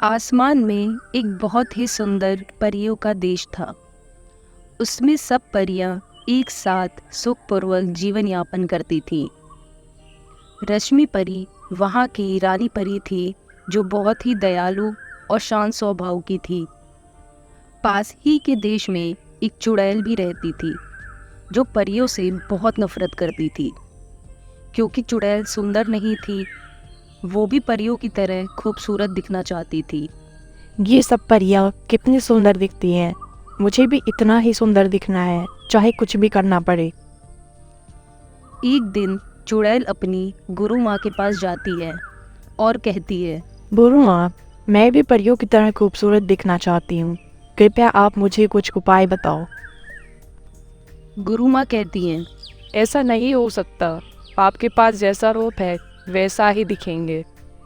आसमान में एक बहुत ही सुंदर परियों का देश था। उसमें सब परियां एक साथ सुखपूर्वक जीवन यापन करती थीं। रश्मि परी वहाँ की रानी परी थी, जो बहुत ही दयालु और शांत स्वभाव की थी। पास ही के देश में एक चुड़ैल भी रहती थी, जो परियों से बहुत नफरत करती थी। क्योंकि चुड़ैल सुंदर नहीं थी, वो भी परियों की तरह खूबसूरत दिखना चाहती थी। ये सब परियां कितनी सुंदर दिखती हैं। मुझे भी इतना ही सुंदर दिखना है, चाहे कुछ भी करना पड़े। एक दिन चुड़ैल अपनी गुरु माँ के पास जाती है और कहती है, बुरू माँ, मैं भी परियों की तरह खूबसूरत दिखना चाहती हूँ। कृपया आप मुझे कुछ उपाय बताओ। गुरु माँ कहती हैं, ऐसा नहीं हो सकता। आपके पास जैसा रूप है वैसा ही दिखेंगे।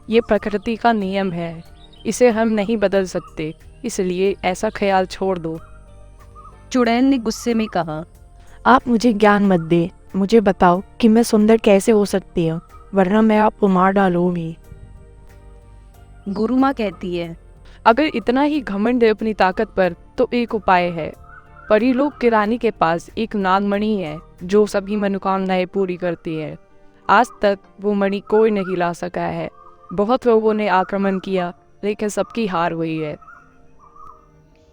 ये प्रकृति का नियम है, इसे हम नहीं बदल सकते, इसलिए ऐसा ख्याल छोड़ दो। चुड़ैल ने गुस्से में कहा, आप मुझे ज्ञान मत दे, मुझे बताओ कि मैं सुंदर कैसे हो सकती हूँ, वरना मैं आपको मार डालूंगी। गुरु माँ कहती है, अगर इतना ही घमंड है अपनी ताकत पर, तो एक उपाय है। परीलोक की रानी के पास एक नागमणि है, जो सभी मनोकामनाएं पूरी करती है। आज तक वो मणि कोई नहीं ला सका है। बहुत लोगों ने आक्रमण किया, लेकिन सबकी हार हुई है।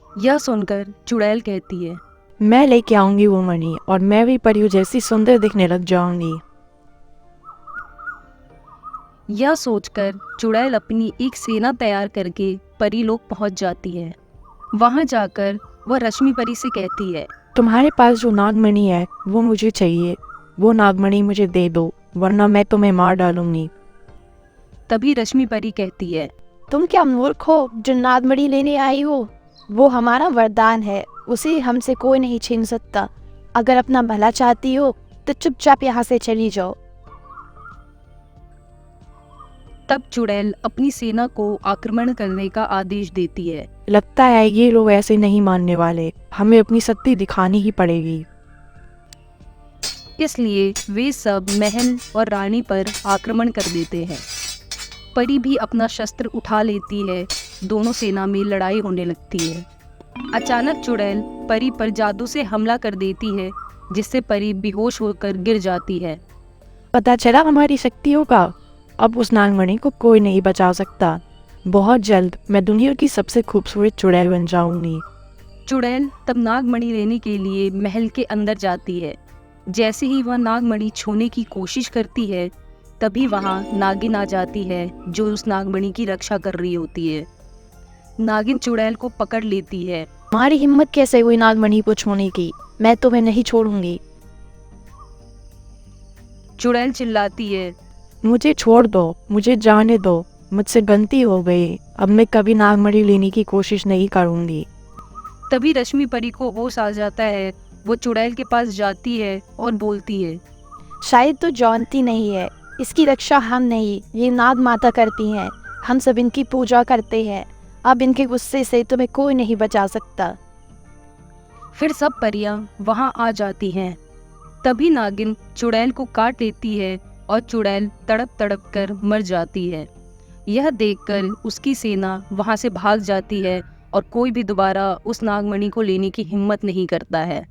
यह सुनकर चुड़ैल कहती है, मैं लेके आऊंगी वो मणि और मैं भी परियों जैसी सुंदर दिखने लग जाऊंगी। यह सोचकर चुड़ैल अपनी एक सेना तैयार करके परीलोक पहुंच जाती है। वहां जाकर वह रश्मि परी से कहती है, तुम्हारे पास जो नागमणि है वो मुझे चाहिए। वो नागमणि मुझे दे दो, वरना मैं तुम्हें मार डालूंगी। तभी रश्मि परी कहती है, तुम क्या मूर्ख हो जो नागमणि लेने आई हो? वो हमारा वरदान है, उसे हमसे कोई नहीं छीन सकता। अगर अपना भला चाहती हो तो चुपचाप यहाँ से चली जाओ। तब चुड़ैल अपनी सेना को आक्रमण करने का आदेश देती है। लगता है ये लोग ऐसे नहीं मानने वाले, हमें अपनी शक्ति दिखानी ही पड़ेगी। इसलिए वे सब महल और रानी पर आक्रमण कर देते हैं। परी भी अपना शस्त्र उठा लेती है। दोनों सेना में लड़ाई होने लगती है। अचानक चुड़ैल परी पर जादू से हमला कर देती है, जिससे परी बेहोश होकर गिर जाती है। पता चला हमारी शक्तियों का। अब उस नागमणि को कोई नहीं बचा सकता। बहुत जल्द मैं दुनिया की सबसे खूबसूरत चुड़ैल बन जाऊंगी। चुड़ैल तब नागमणि लेने के लिए महल के अंदर जाती है। जैसे ही वह नागमणि छूने की कोशिश करती है, तभी वहां नागिन आ जाती है, जो उस नागमणि की रक्षा कर रही होती है। नागिन चुड़ैल को पकड़ लेती है। तुम्हारी हिम्मत कैसे हुई नागमणि को छूने की? मैं तुम्हें नहीं छोड़ूंगी। चुड़ैल चिल्लाती है, मुझे छोड़ दो, मुझे जाने दो, मुझसे गलती हो गई। अब मैं कभी नागमणि लेने की कोशिश नहीं करूंगी। तभी रश्मि परी को होश आ जाता है। वो चुड़ैल के पास जाती है और बोलती है, शायद तो जानती नहीं है, इसकी रक्षा हम नहीं, ये नाग माता करती हैं। हम सब इनकी पूजा करते हैं। अब इनके गुस्से से तुम्हें कोई नहीं बचा सकता। फिर सब परियां वहां आ जाती हैं। तभी नागिन चुड़ैल को काट लेती है और चुड़ैल तड़प तड़प कर मर जाती है। यह देखकर उसकी सेना वहां से भाग जाती है और कोई भी दोबारा उस नागमणि को लेने की हिम्मत नहीं करता है।